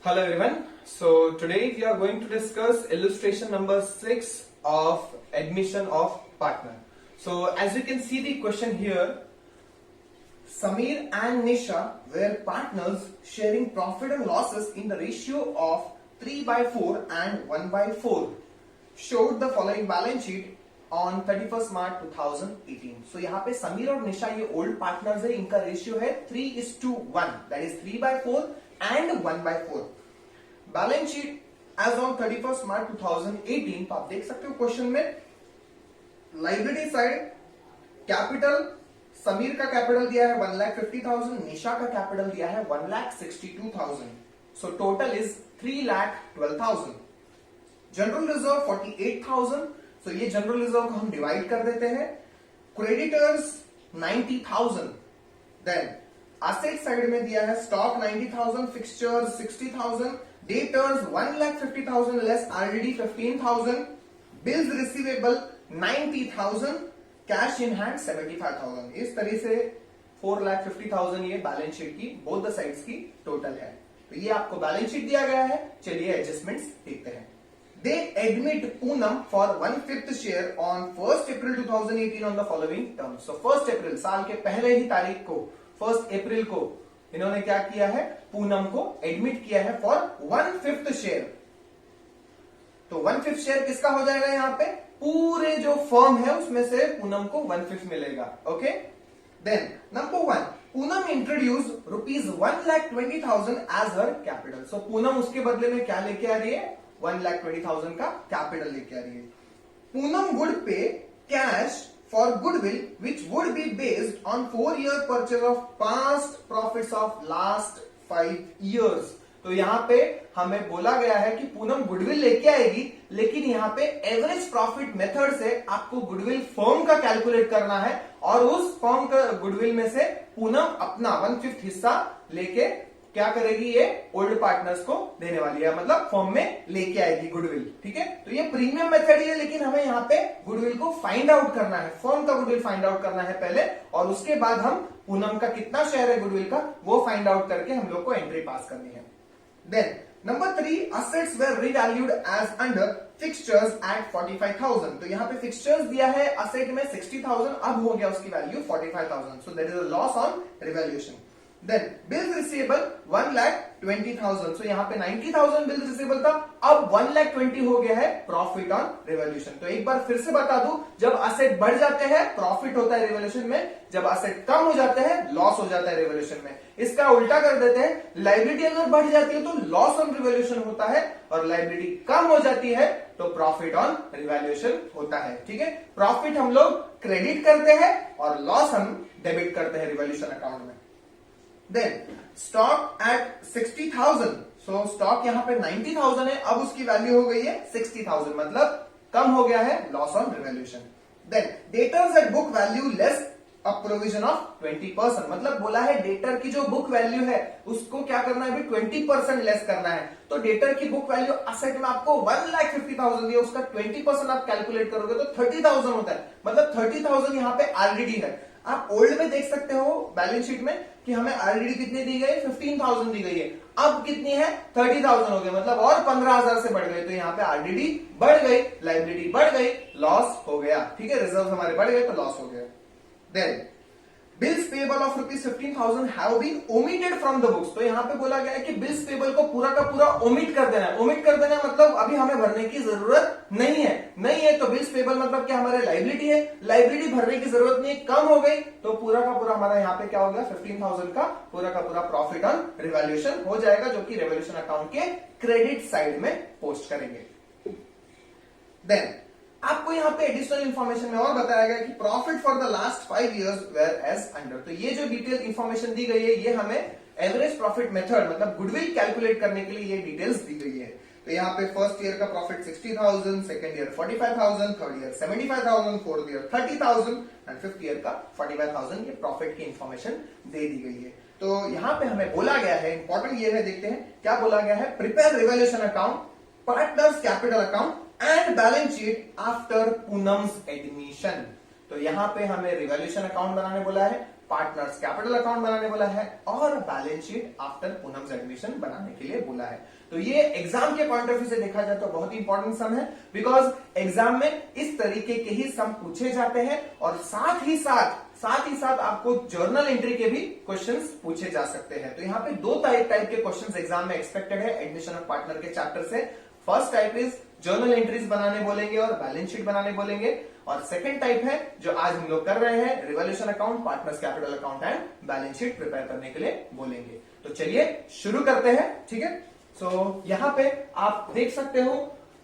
Hello everyone. So today we are going to discuss illustration number 6 of admission of partner. So as you can see the question here, Samir and Nisha were partners sharing profit and losses in the ratio of 3/4 and 1/4. Showed the following balance sheet on 31st March 2018. So यहाँ पे समीर और निशा ये old partners है, इनका ratio है 3:1, that is 3/4 and 1/4. Balance sheet as on 31st March 2018. तो आप देख सकते हो क्वेश्चन में लाइबिलिटी साइड कैपिटल, समीर का कैपिटल दिया है 1,50,000, निशा का कैपिटल दिया है 1,62,000. So total is 3,12,000. General reserve 48,000. सो ये जनरल रिजर्व को हम डिवाइड कर देते हैं. क्रेडिटर्स 90,000. देन एसेट साइड में दिया है stock 90,000, fixtures 60,000, debtors 1,50,000 less RDD 15,000, bills receivable 90,000, cash in hand 75,000. इस तरह से 4,50,000 ये बैलेंस शीट की बोथ द साइड्स की टोटल है. तो ये आपको बैलेंस शीट दिया गया है. चलिए एडजस्टमेंट्स देखते हैं. They admit Poonam for 1/5 share on 1st April 2018 on the following terms. So 1st April साल के पहले ही तारीख को 1st April को इन्होंने क्या किया है, पूनम को एडमिट किया है फॉर 1/5 शेयर. तो 1/5 शेयर किसका हो जाएगा, यहाँ पे पूरे जो फर्म है उसमें से पूनम को 1/5 मिलेगा. Okay. Then number 1, Poonam introduce ₹1,20,000 as her capital. So Poonam उसके बदले में क्या लेके आ रही है, 1,20,000 का कैपिटल लेके आ रही है. पूनम वुड पे cash for goodwill which would be based on 4-year purchase of past profits of last 5 years. तो यहाँ पे हमें बोला गया है कि पूनम गुडविल लेके आएगी, लेकिन यहाँ पे एवरेज प्रॉफिट मेथड से आपको गुडविल फर्म का कैलकुलेट करना है और उस फर्म का गुडविल में से पूनम अपना 1/5 हिस्सा लेके क्या करेगी, ये ओल्ड पार्टनर्स को देने वाली है, मतलब फर्म में लेके आएगी गुडविल. ठीक है. तो ये प्रीमियम मेथड है, लेकिन हमें यहाँ पे गुडविल को फाइंड आउट करना है, फर्म का गुडविल फाइंड आउट करना है पहले, और उसके बाद हम पूनम का कितना शेयर है गुडविल का वो फाइंड आउट करके हम लोग को एंट्री पास करनी है. Then number 3, assets were revalued as under fixtures at 45,000. तो यहाँ पे फिक्सचर्स दिया है असेट में 60,000, अब हो गया उसकी value 45,000. So that is a loss on revaluation. Then bills receivable 1,20,000. So यहाँ पे 90,000 बिल्स रिसीवेबल था, अब 1,20,000 हो गया है प्रॉफिट ऑन रिवॉल्यूशन. तो एक बार फिर से बता दूं, जब असेट बढ़ जाते हैं प्रॉफिट होता है रिवॉल्यूशन में, जब असेट कम हो जाते हैं लॉस हो जाता है रिवॉल्यूशन में. इसका उल्टा कर देते हैं, लाइबिलिटी अगर बढ़ जाती है तो लॉस ऑन रिवॉल्यूशन होता है, और लाइबिलिटी कम हो जाती है तो प्रॉफिट ऑन रिवॉल्यूशन होता है. ठीक है. प्रॉफिट हम लोग क्रेडिट करते हैं और लॉस हम डेबिट करते हैं रिवॉल्यूशन अकाउंट में. Then stock at 60,000. So stock यहां पे 90,000 है, अब उसकी वैल्यू हो गई है 60,000, मतलब कम हो गया है loss on revolution. Then debtors at book value less a provision of 20%. मतलब बोला है डेटर की जो बुक वैल्यू है उसको क्या करना है, 20% लेस करना है. तो डेटर की बुक वैल्यू असेट में आपको 1,50,000 दिया, उसका 20% आप कैलकुलेट करोगे तो 30,000 होता है, मतलब 30,000 यहाँ पे आरडीडी है. आप ओल्ड में देख सकते हो बैलेंस शीट में कि हमें आरडीडी कितनी दी गई, 15,000 दी गई है, अब कितनी है 30,000 हो गई, मतलब और 15,000 से बढ़ गई. तो यहाँ पे आरडीडी बढ़ गई, लाइबिलिटी बढ़ गई, लॉस हो गया. ठीक है. रिजर्व हमारे बढ़ गए तो लॉस हो गया. Then bills payable of ₹15,000 have been omitted from the books. तो यहाँ पे बोला गया है कि बिल्स पेबल को पूरा का पूरा ओमिट कर देना है. ओमिट कर देना मतलब अभी हमें भरने की जरूरत नहीं है. तो बिल्स पेबल मतलब क्या, हमारे लाइबिलिटी है, लाइबिलिटी भरने की जरूरत नहीं, कम हो गई, तो पूरा का पूरा हमारा यहाँ पे क्या हो गया, 15,000 का पूरा प्रॉफिट ऑन रिवॉल्यूशन हो जाएगा, जो कि रिवॉल्यूशन अकाउंट के क्रेडिट साइड में पोस्ट करेंगे. देन आपको यहाँ पे एडिशनल इंफॉर्मेशन में और बताया गया कि profit for the last 5 years were as under. तो ये जो डिटेल इंफॉर्मेशन दी गई है ये हमें एवरेज प्रॉफिट मेथड मतलब गुडविल कैलकुलेट करने के लिए ये डिटेल्स दी गई है. तो यहाँ पे फर्स्ट ईयर का profit 60,000, second year 45,000, third year 75,000, fourth year 30,000 and fifth year का 45,000 ये प्रॉफिट की इंफॉर्मेशन दे दी गई है. तो यहाँ पे हमें बोला गया है, इंपॉर्टेंट ये है, देखते हैं क्या बोला गया है. Prepare revolution account, partners capital account and balance sheet after Poonam's admission. तो यहाँ पे हमें रिवॉल्यूशन अकाउंट बनाने बोला है, पार्टनर्स कैपिटल अकाउंट बनाने बोला है और balance sheet after Poonam's admission बनाने के लिए बोला है। तो ये एग्जाम के पॉइंट ऑफ व्यू से देखा जाए तो बहुत ही इंपॉर्टेंट सम है, बिकॉज एग्जाम में इस तरीके के ही सम पूछे जाते हैं और साथ ही साथ आपको जर्नल एंट्री के भी क्वेश्चंस पूछे जा सकते हैं। तो यहाँ पे दो टाइप के क्वेश्चंस एग्जाम में एक्सपेक्टेड है एडमिशन ऑफ पार्टनर के चैप्टर से। First type is journal entries बनाने बोलेंगे और बैलेंस शीट बनाने बोलेंगे, और सेकंड टाइप है जो आज हम लोग कर रहे हैं revolution account, partners capital account and balance sheet prepare करने के लिए बोलेंगे। तो चलिए शुरू करते हैं, ठीक है। सो यहाँ पे आप देख सकते हो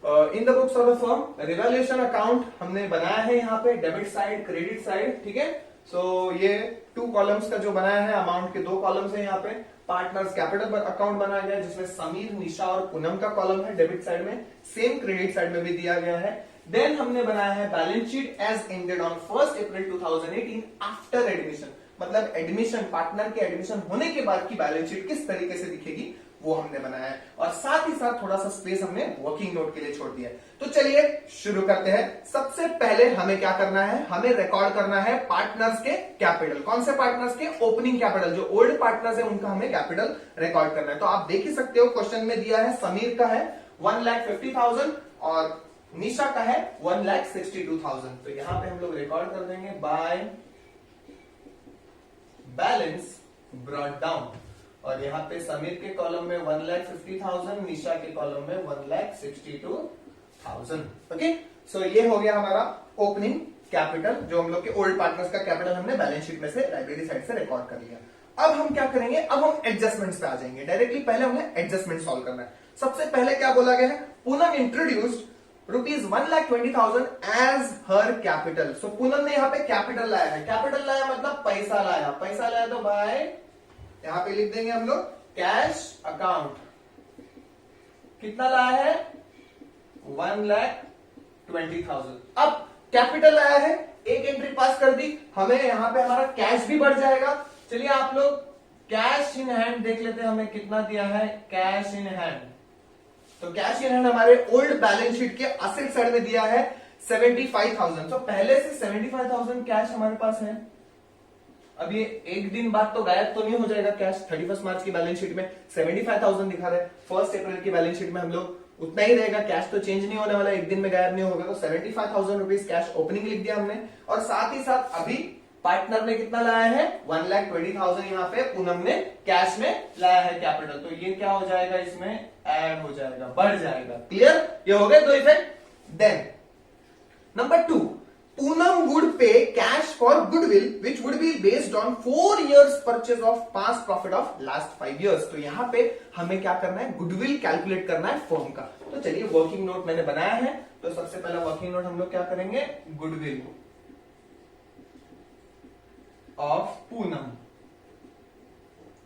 in the books of the firm revolution account हमने बनाया है, यहाँ पे डेबिट साइड क्रेडिट साइड, ठीक है। सो ये 2 कॉलम्स का जो बनाया है, अमाउंट के 2 कॉलम्स है यहाँ पे। पार्टनर्स कैपिटल अकाउंट बनाया गया है जिसमें समीर, निशा और पूनम का कॉलम है डेबिट साइड में, सेम क्रेडिट साइड में भी दिया गया है। देन हमने बनाया है balance sheet as ended on 1 April 2018 after admission, मतलब एडमिशन, पार्टनर के एडमिशन होने के बाद की बैलेंस शीट किस तरीके से दिखेगी वो हमने बनाया है, और साथ ही साथ थोड़ा सा स्पेस हमने वर्किंग नोट के लिए छोड़ दिया है। तो चलिए शुरू करते हैं। सबसे पहले हमें क्या करना है, हमें रिकॉर्ड करना है पार्टनर्स के कैपिटल। कौन से पार्टनर्स के? ओपनिंग कैपिटल, जो ओल्ड पार्टनर्स है उनका हमें कैपिटल रिकॉर्ड करना है। तो आप देख ही सकते हो क्वेश्चन में दिया है समीर का है 1,50,000 और निशा का है 1,62,000। तो यहां पे हम लोग रिकॉर्ड कर देंगे बाय बैलेंस ब्रॉट डाउन, और यहाँ पे समीर के कॉलम में 1,50,000, निशा के कॉलम में 1,62,000। ओके, सो ये हो गया हमारा ओपनिंग कैपिटल, जो हम लोग के ओल्ड पार्टनर्स का कैपिटल हमने बैलेंस शीट में से लाइब्रेरी साइड से रिकॉर्ड कर लिया। अब हम क्या करेंगे, अब हम एडजस्टमेंट्स पे आ जाएंगे डायरेक्टली। पहले हमें एडजस्टमेंट सॉल्व करना है। सबसे पहले क्या बोला गया है, Poonam introduced rupees 1,20,000 as her capital. So Poonam ने यहाँ पे कैपिटल लाया है, कैपिटल लाया मतलब पैसा लाया, पैसा लाया तो बाय यहां पे लिख देंगे हम लोग कैश अकाउंट। कितना लाया है? 1,20,000। अब कैपिटल आया है, एक एंट्री पास कर दी, हमें यहां पे हमारा कैश भी बढ़ जाएगा। चलिए आप लोग कैश इन हैंड देख लेते हैं, हमें कितना दिया है कैश इन हैंड। तो कैश इन हैंड हमारे ओल्ड बैलेंस शीट के असेट साइड में दिया है 75,000। तो पहले से 75,000 कैश हमारे पास है। अब ये एक दिन बाद तो गायब तो नहीं हो जाएगा कैश। 31 मार्च की बैलेंस शीट में 75,000 दिखा रहा है, 1 अप्रैल की बैलेंस शीट में हम लोग उतना ही रहेगा, कैश तो चेंज नहीं होने वाला, एक दिन में गायब नहीं होगा। तो 75,000 रुपीज कैश ओपनिंग लिख दिया हमने, और साथ ही साथ अभी पार्टनर ने कितना लाया है 1,20,000 यहाँ पे पूनम ने कैश में लाया है कैपिटल। तो ये क्या हो जाएगा, इसमें ऐड हो जाएगा, बढ़ जाएगा। क्लियर? ये हो गए 2 effect. Then number 2, Poonam would pay cash for goodwill which would be based on 4 years purchase of past profit of last 5 years। तो यहाँ पे हमें क्या करना है, गुडविल कैलकुलेट करना है फर्म का। तो चलिए वर्किंग नोट मैंने बनाया है, तो सबसे पहला वर्किंग नोट हम लोग क्या करेंगे, गुडविल ऑफ पूनम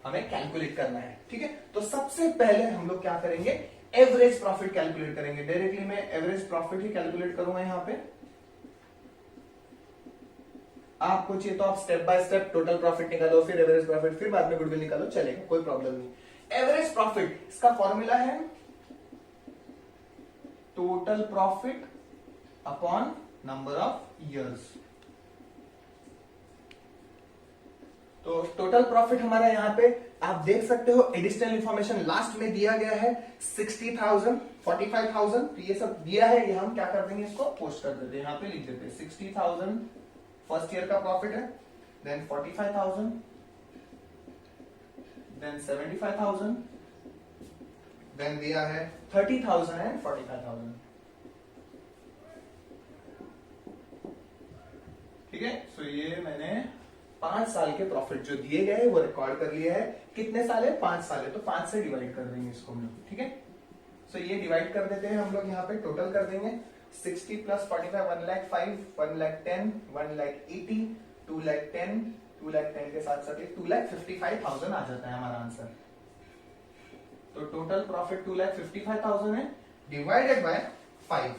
हमें कैलकुलेट करना है, ठीक है। तो सबसे पहले हम लोग क्या करेंगे, एवरेज प्रॉफिट कैलकुलेट करेंगे। डायरेक्टली मैं एवरेज प्रॉफिट ही कैलकुलेट करूंगा यहाँ पे। आपको चाहिए तो आप step by step total profit निकालो, फिर एवरेज प्रॉफिट, फिर बाद में गुडविल निकालो, चलेगा, कोई प्रॉब्लम नहीं। एवरेज प्रॉफिट, इसका फॉर्मूला है total profit upon number of years. तो टोटल प्रॉफिट हमारा यहाँ पे आप देख सकते हो, एडिशनल इंफॉर्मेशन लास्ट में दिया गया है 60,000, 45,000। तो ये सब दिया है, ये हम क्या कर देंगे, इसको पोस्ट कर देते हैं, यहाँ पे लिख देते हैं 60,000 फर्स्ट ईयर का प्रॉफिट है, देन 45,000, देन 75,000, देन दिया है 30,000 एंड 45,000। ठीक है, सो ये मैंने 5 साल के प्रॉफिट जो दिए गए वो रिकॉर्ड कर लिया है। कितने साल है? 5 साल है, तो 5 से डिवाइड कर देंगे इसको हम लोग, ठीक है। सो ये डिवाइड कर देते हैं हम लोग, यहाँ पे टोटल कर देंगे 60 प्लस 45 1,05,000, 1,10,000, 1,80,000, 2,10,000, 2,10,000 के साथ साथ 2,55,000 आ जाता है हमारा आंसर। तो टोटल प्रॉफिट 2,55,000 है, डिवाइडेड बाय 5।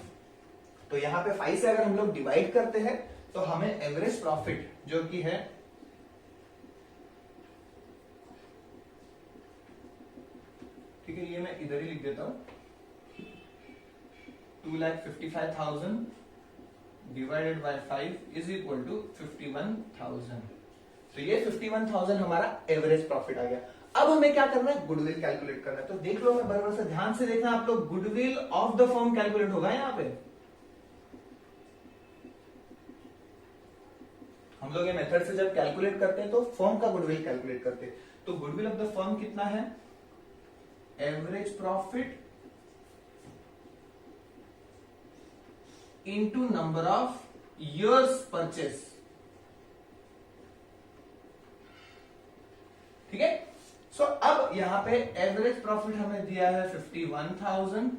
तो यहाँ पे 5 से अगर हम लोग डिवाइड करते हैं तो हमें एवरेज प्रॉफिट जो कि है ठीक है, ये मैं इधर ही लिख देता हूं, 2,55,000 divided by 5 is equal to 51,000। तो ये 51,000 हमारा एवरेज प्रॉफिट आ गया। अब हमें क्या करना है, गुडविल कैलकुलेट करना है। तो देख लो, मैं बराबर से ध्यान से देखना आप लोग, goodwill of the firm calculate होगा यहाँ पे। हम लोग ये मेथड से जब कैलकुलेट करते हैं तो फर्म का गुडविल कैलकुलेट करते हैं। तो गुडविल ऑफ द फर्म कितना है, average profit into number of years purchase. ठीक है। सो अब यहां पे एवरेज प्रॉफिट हमें दिया है 51,000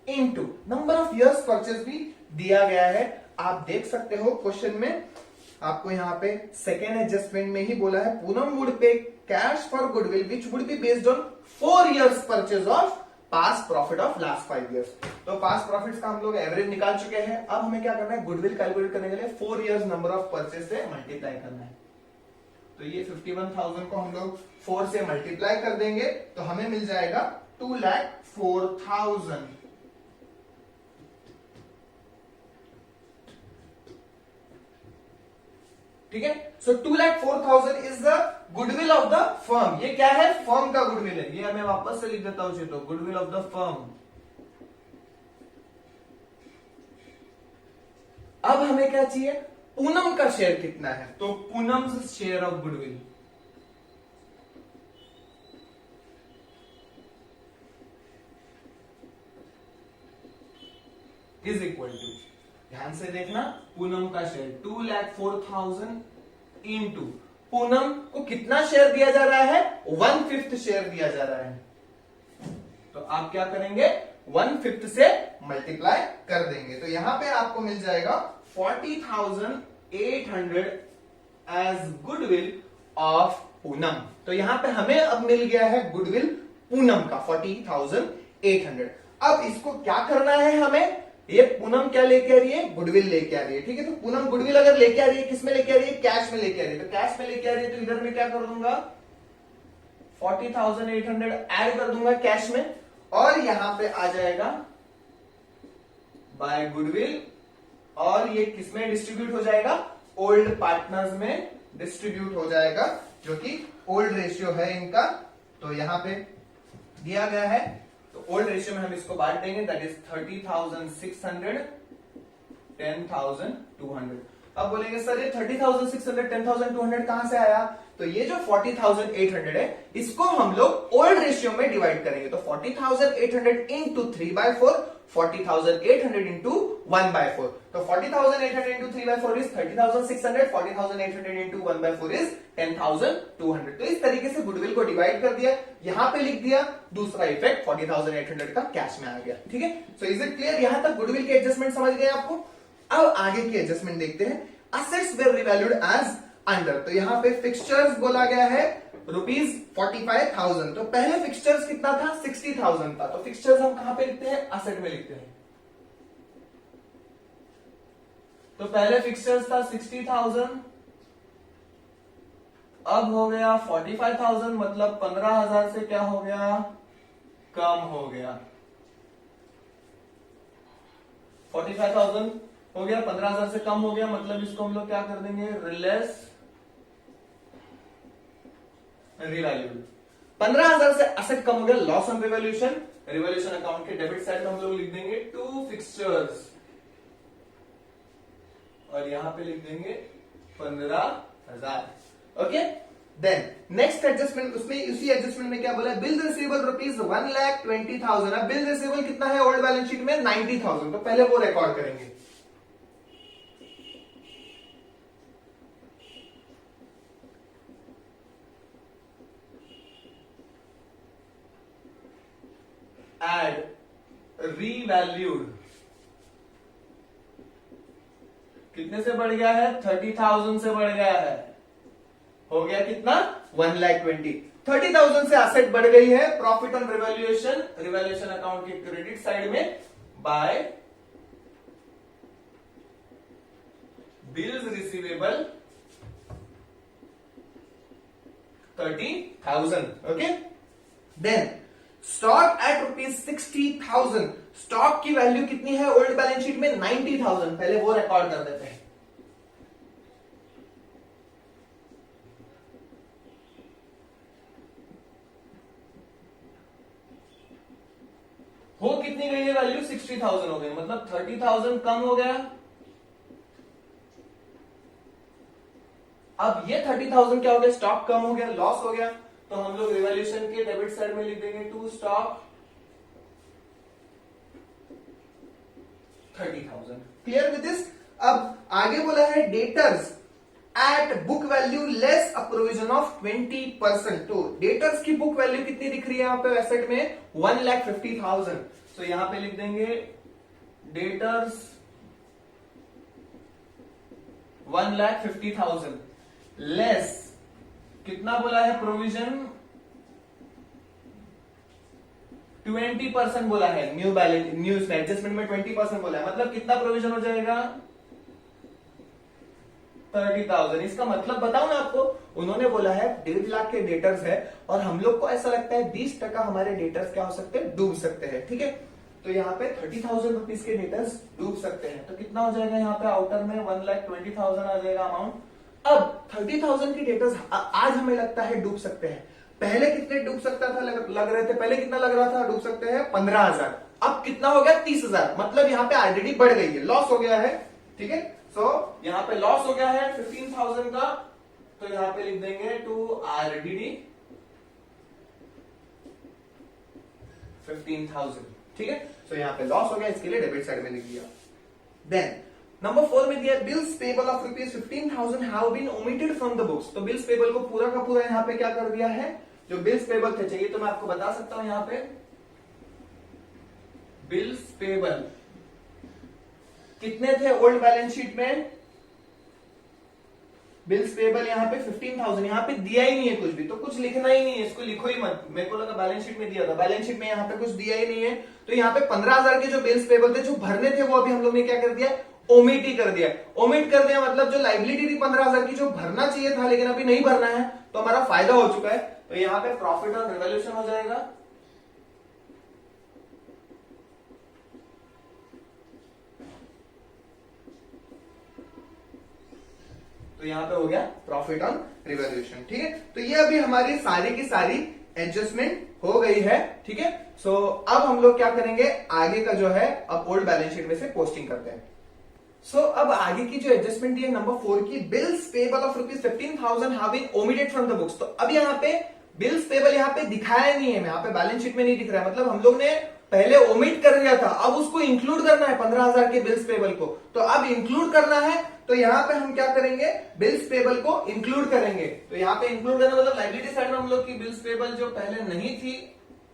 into number of years purchase भी दिया गया है। आप देख सकते हो क्वेश्चन में आपको यहाँ पे सेकेंड एडजस्टमेंट में ही बोला है, पूनम वुड पे cash for goodwill which would be based on 4 years purchase of pass profit of last 5 years। तो पास प्रॉफिट्स का हम लोग एवरेज निकाल चुके हैं। अब हमें क्या करना है, गुडविल कैलकुलेट करने के लिए 4 years नंबर ऑफ परचेज से मल्टीप्लाई करना है। तो ये 51,000 को हम लोग 4 से मल्टीप्लाई कर देंगे तो हमें मिल जाएगा 2,04,000। ठीक है। सो 2,04,000 is the goodwill of the firm. ये क्या है, फर्म का गुडविल है। ये मैं वापस से लिख देता हूं, तो गुडविल ऑफ द फर्म। अब हमें क्या चाहिए, पूनम का शेयर कितना है। तो Poonam share of goodwill is equal to, ध्यान से देखना, पूनम का शेयर 2,04,000 इंटू पूनम को कितना शेयर दिया जा रहा है, 1/5 शेयर दिया जा रहा है। तो आप क्या करेंगे, 1/5 से मल्टीप्लाई कर देंगे। तो यहां पे आपको मिल जाएगा 40,800 एज गुडविल ऑफ पूनम। तो यहां पे हमें अब मिल गया है गुडविल पूनम का 40,800। अब इसको क्या करना है हमें, ये पूनम क्या लेके आ रही है, गुडविल लेके आ रही है। ठीक है। तो पूनम गुडविल अगर लेके आ रही है, किस में लेके आ रही है, कैश में लेके आ रही है। तो कैश में लेके आ रही है तो इधर में क्या कर दूंगा, 40,800 ऐड कर दूंगा कैश में, और यहां पे आ जाएगा बाय गुडविल, और ये किसमें डिस्ट्रीब्यूट हो जाएगा, ओल्ड पार्टनर्स में डिस्ट्रीब्यूट हो जाएगा, जो कि ओल्ड रेशियो है इनका। तो यहां पे दिया गया है, तो ओल्ड रेशियो में हम इसको बांट देंगे, दैट इज 30,600, 10,200। अब बोलेंगे सर ये 30,600, 10,200 कहां से आया। तो ये जो 40,800 है, इसको हम लोग ओल्ड रेशियो में डिवाइड करेंगे। तो 40,800 इंटू 3/4, 40,800 इंटू 1/4। तो 40,800 इंटू 3/4 इज 30,600, 40,800 इंटू 1/4 इज 10,200। तो इस तरीके से गुडविल को डिवाइड कर दिया, यहां पे लिख दिया, दूसरा इफेक्ट 40,800 का कैश में आ गया। ठीक है। सो इज इट क्लियर, यहां तक गुडविल के एडजस्टमेंट समझ गए आपको। अब आगे की एडजस्टमेंट देखते हैं। Assets were revalued as under. तो यहां पे फिक्सचर्स बोला गया है ₹45,000। तो पहले फिक्सचर्स कितना था, 60,000 था। तो फिक्सचर्स हम कहां पे लिखते हैं, असेट में लिखते हैं। तो पहले फिक्सचर्स था 60,000, अब हो गया 45,000, मतलब 15,000 से क्या हो गया, कम हो गया। 45,000 हो गया, 15,000 से कम हो गया, मतलब इसको हम लोग क्या कर देंगे, लेस रिवैल्यूड। 15,000 से असेट कम हो गया, loss on revaluation. Revaluation account के डेबिट साइड में हम लोग लिख देंगे 2 फिक्सचर्स, और यहां पे लिख देंगे 15,000। ओके। देन नेक्स्ट एडजस्टमेंट, उसमें उसी एडजस्टमेंट में क्या बोला है, बिल रिसीवेबल ₹1,20,000। अब बिल रिसीवेबल कितना है ओल्ड बैलेंस शीट में, 90,000। तो पहले वो रिकॉर्ड करेंगे। एड रीवैल्यूड, कितने से बढ़ गया है, 30,000 से बढ़ गया है, हो गया कितना, 1,20,000। 30,000 से असेट बढ़ गई है, profit on revaluation, revaluation account के क्रेडिट साइड में by bills receivable 30,000। Okay. Then stock at ₹60,000। Stock की वैल्यू कितनी है ओल्ड बैलेंस शीट में, 90,000। पहले वो रिकॉर्ड कर देते हैं। हो कितनी गई है वैल्यू, 60,000 हो गई, मतलब 30,000 कम हो गया। अब ये 30,000 क्या हो गया, स्टॉक कम हो गया, लॉस हो गया, तो हम लोग रिवैल्यूएशन के डेबिट साइड में लिख देंगे to stock 30,000। Clear with this. अब आगे बोला है debtors at book value less a provision of 20%। तो डेटर्स की बुक वैल्यू कितनी दिख रही है यहाँ पे एसेट में, 1,50,000। तो यहां पे लिख देंगे डेटर्स 1,50,000 लेस कितना बोला है प्रोविजन, 20% बोला है, न्यू बैलेंस न्यू एडजस्टमेंट में 20% बोला है, मतलब कितना प्रोविजन हो जाएगा, 30,000। इसका मतलब बताऊं ना आपको, उन्होंने बोला है 1.5 लाख के डेटर्स है और हम लोग को ऐसा लगता है 20% हमारे डेटर्स क्या हो सकते हैं, डूब सकते हैं। ठीक है, तो यहाँ पे 30,000 रुपीज के डेटर्स डूब सकते हैं, तो कितना हो जाएगा यहाँ पे आउटर में 1,20,000 आ जाएगा अमाउंट। अब 30,000 की डेटर्स आज हमें लगता है डूब सकते हैं, पहले कितने डूब सकता था, लग रहे थे, पहले कितना लग रहा था डूब सकते हैं, 15,000। अब कितना हो गया, 30,000, मतलब यहाँ पे ऑलरेडी बढ़ गई है, लॉस हो गया है। ठीक है, सो यहाँ पे लॉस हो गया है 15,000 का, तो यहाँ पे लिख देंगे टू आरडीडी 15,000। ठीक है, सो यहाँ पे लॉस हो गया, इसके लिए डेबिट साइड में लिख दिया। देन नंबर 4 में दिया bills payable of ₹15,000 have been omitted from the books. तो बिल्स पेबल को पूरा का पूरा यहाँ पे क्या कर दिया है, जो बिल्स पेबल थे, चाहिए तो मैं आपको बता सकता हूं यहाँ पे बिल्स पेबल कितने थे ओल्ड बैलेंस शीट में, बिल्स पेबल यहाँ पे 15,000, यहाँ पे दिया ही नहीं है कुछ भी, तो कुछ लिखना ही नहीं है, इसको लिखो ही मत। मेरे को लगा बैलेंस शीट में दिया था, बैलेंस शीट में यहाँ पे कुछ दिया ही नहीं है, तो यहाँ पे 15,000 के जो बिल्स पेबल थे जो भरने थे वो अभी हम लोग ने क्या कर दिया, ओमिट ही कर दिया। ओमिट कर दिया मतलब जो लाइबिलिटी थी 15,000 की जो भरना चाहिए था लेकिन अभी नहीं भरना है, तो हमारा फायदा हो चुका है, तो यहाँ पे प्रॉफिट और रिवैल्यूएशन हो जाएगा। तो यहाँ पे हो गया प्रॉफिट ऑन रिवैल्यूएशन। ठीक है, तो ये अभी हमारी सारी की सारी एडजस्टमेंट हो गई है। ठीक है, सो अब हम लोग क्या करेंगे, आगे का जो है अब ओल्ड बैलेंस शीट में से पोस्टिंग करते हैं। सो अब आगे की जो एडजस्टमेंट है नंबर 4 की, bills payable of ₹15,000 have been omitted from the books. तो अब यहाँ पे बिल्स पेबल यहाँ पे दिखाया नहीं है, यहाँ पे बैलेंस शीट में नहीं दिख रहा है, मतलब हम लोग ने पहले ओमिट कर दिया था, अब उसको इंक्लूड करना है 15,000 के बिल्स पेबल को, तो अब इंक्लूड करना है, तो यहाँ पे हम क्या करेंगे, बिल्स पेबल को इंक्लूड करेंगे। तो यहाँ पे इंक्लूड करना मतलब लाइबिलिटी साइड में हम लोग की बिल्स पेबल जो पहले नहीं थी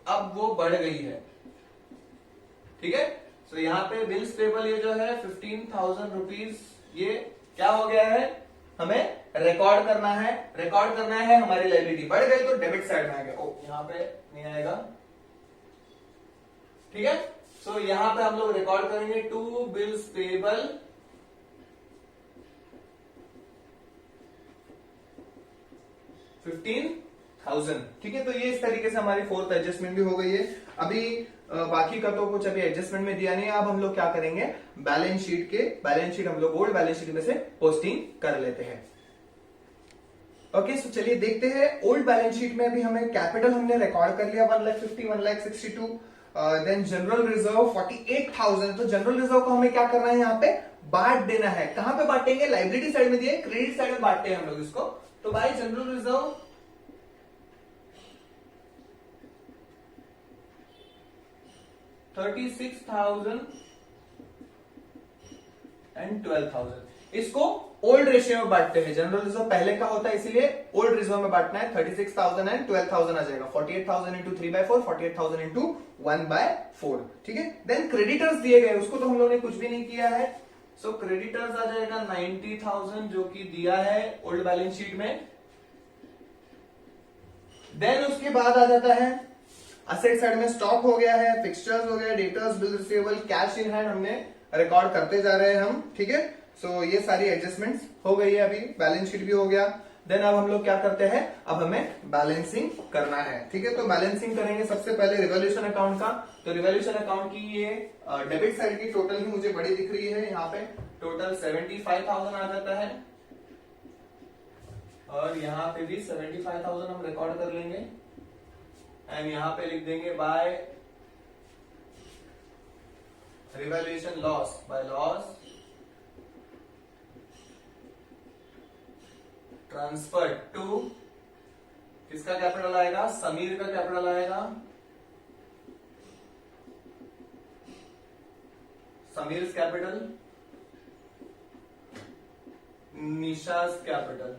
अब वो बढ़ गई है। ठीक है, तो यहाँ पे बिल्स पेबल ये जो है 15,000 रुपीज, ये क्या हो गया है, हमें रिकॉर्ड करना है, रिकॉर्ड करना है, हमारी लाइबिलिटी बढ़ गई तो डेबिट साइड में आ गया, ओ यहाँ पे नहीं आएगा। ठीक है, सो यहाँ पे हम लोग रिकॉर्ड करेंगे टू बिल्स पेबल 15,000। ठीक है, तो ये इस तरीके से हमारी फोर्थ एडजस्टमेंट भी हो गई है। अभी बाकी का तो कुछ अभी एडजस्टमेंट में दिया नहीं है, अब हम लोग क्या करेंगे, बैलेंस शीट हम लोग ओल्ड बैलेंस शीट में से पोस्टिंग कर लेते हैं। ओके, सो चलिए देखते हैं ओल्ड बैलेंस शीट में अभी हमें कैपिटल हमने रिकॉर्ड कर लिया 1,50,000 1,62,000, देन जनरल रिजर्व 48,000। तो जनरल रिजर्व को हमें क्या करना है, यहाँ पे बांट देना है। कहां पे बांटेंगे, लाइबिलिटी साइड में दिए, क्रेडिट साइड में बांटते हैं हम लोग इसको। तो भाई जनरल रिजर्व 36,000 एंड 12,000, इसको ओल्ड रेशियो में बांटते हैं। जनरल रिजर्व पहले का होता है इसीलिए ओल्ड रिजर्व में बांटना है। 36,000 एंड 12,000 आ जाएगा, 48,000 इंटू 3/4, 48,000 इंटू 1/4। ठीक है, देन क्रेडिटर्स दिए गए, उसको तो हम लोगों ने कुछ भी नहीं किया है, सो क्रेडिटर्स आ जाएगा 90,000 जो कि दिया है ओल्ड बैलेंस शीट में। देन उसके बाद आ जाता है असेट साइड में, स्टॉक हो गया है, फिक्सचर्स हो गया, debtors, bill receivable, cash in hand हमने रिकॉर्ड करते जा रहे हैं हम। ठीक है, सो ये सारी एडजस्टमेंट्स हो गई है, अभी बैलेंस शीट भी हो गया। देन अब हम लोग क्या करते हैं, अब हमें बैलेंसिंग करना है। ठीक है, तो बैलेंसिंग करेंगे सबसे पहले रिवॉल्यूशन अकाउंट का। तो रिवॉल्यूशन अकाउंट की ये डेबिट साइड की टोटल ही मुझे बड़ी दिख रही है, यहाँ पे टोटल 75,000 आ जाता है, और यहाँ पे भी 75,000 हम रिकॉर्ड कर लेंगे, एंड यहाँ पे लिख देंगे by revaluation loss by loss transfer to, किसका कैपिटल आएगा, समीर का कैपिटल आएगा, समीर कैपिटल, निशाज कैपिटल।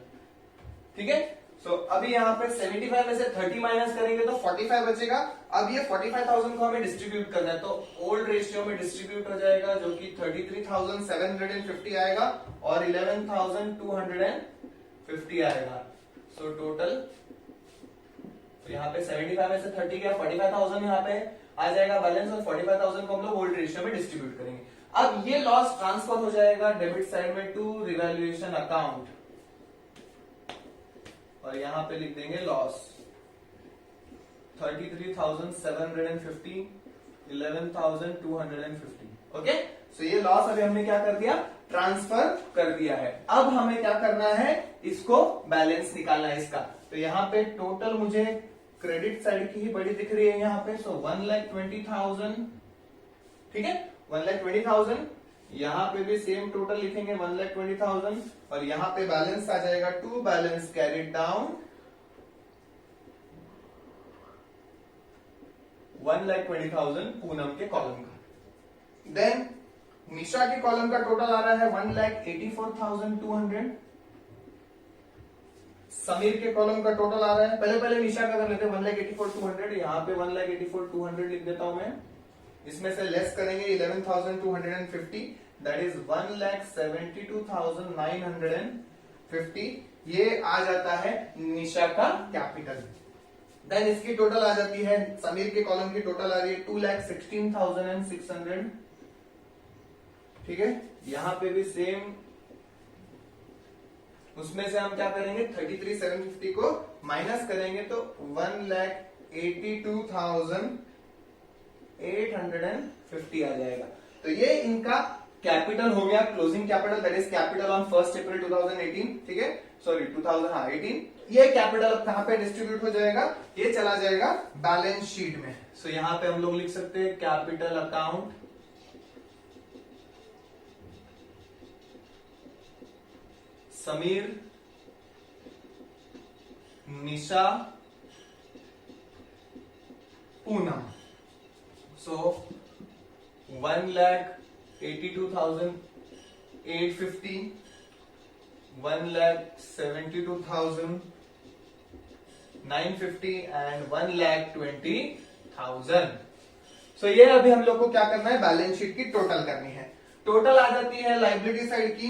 ठीक है, सो अभी यहाँ पे 75 में से 30 माइनस करेंगे तो 45 बचेगा। अब ये 45,000 को हमें डिस्ट्रीब्यूट करना है, तो ओल्ड रेशियो में डिस्ट्रीब्यूट हो जाएगा, जो कि 33,750 आएगा और 11,250 आएगा। सो टोटल, तो यहाँ पे 75 में से 30 गया, 45,000 यहाँ पे आ जाएगा बैलेंस, और 45,000 को हम लोग ओल्ड रेशियो में डिस्ट्रीब्यूट करेंगे। अब ये लॉस ट्रांसफर हो जाएगा डेबिट साइड में टू रिवैल्यूएशन अकाउंट, और यहां पे लिख देंगे लॉस 33,750, 11,250। ओके, सो ये लॉस अभी हमने क्या कर दिया, ट्रांसफर कर दिया है। अब हमें क्या करना है, इसको बैलेंस निकालना है इसका। तो यहाँ पे टोटल मुझे क्रेडिट साइड की ही बड़ी दिख रही है यहाँ पे, सो 1,20,000। ठीक है, 1,20,000, यहां पे भी सेम टोटल लिखेंगे 1,20,000, और यहां पे बैलेंस आ जाएगा to balance carried down 1,20,000 Poonam के कॉलम का। देन निशा के कॉलम का टोटल आ रहा है 1,84,200। समीर के कॉलम का टोटल आ रहा है, पहले निशा का कर लेते हैं 1,84,200, यहाँ पे 1,84,200 लिख देता हूं मैं। इसमें से लेस करेंगे 11,250, दैट इज 1,72,950। ये आ जाता है निशा का कैपिटल। देन इसकी टोटल आ जाती है, समीर के कॉलम की टोटल आ रही है 2,16,600। ठीक है, यहां पे भी सेम, उसमें से हम क्या करेंगे, 33,750 को माइनस करेंगे तो 1,82,850 आ जाएगा। तो ये इनका कैपिटल हो गया, closing capital, that is capital on 1 April 2018। ठीक है, सॉरी 2018। ये कैपिटल अब कहां पे डिस्ट्रीब्यूट हो जाएगा, ये चला जाएगा बैलेंस शीट में। सो यहां पे हम लोग लिख सकते हैं capital account Sameer, Nisha, Poonam. So 1,82,850, 1,72,950 and 1,20,000। सो ये अभी हम लोग को क्या करना है, बैलेंस शीट की टोटल करनी है। टोटल आ जाती है लाइबिलिटी साइड की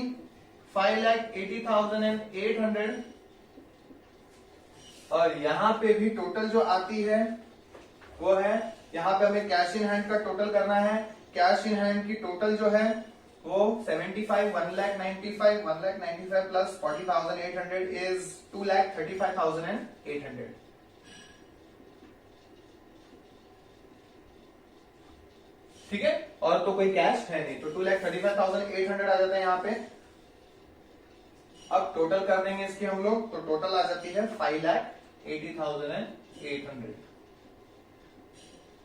5,80,800, और यहां पे भी टोटल जो आती है वो है, यहां पे हमें कैश इन हैंड का टोटल करना है। कैश इन हैंड की टोटल जो है वो 75, 1,95,000, 1,95,000 प्लस 40,800 इज 2,35,800। ठीक है, और तो कोई कैश है नहीं, तो 2,35,800 आ जाता है यहाँ पे। अब टोटल कर देंगे इसकी हम लोग, तो टोटल आ जाती है 5,80,800।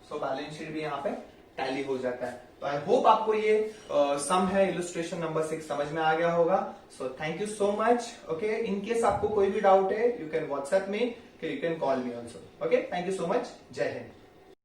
सो बैलेंस शीट भी यहाँ पे टैली हो जाता है। तो आई होप आपको ये सम है इलस्ट्रेशन नंबर 6 समझ में आ गया होगा। So thank you so much. Okay, in case आपको कोई भी डाउट है, you can WhatsApp me, you can call me also. Okay, thank you so much. जय हिंद।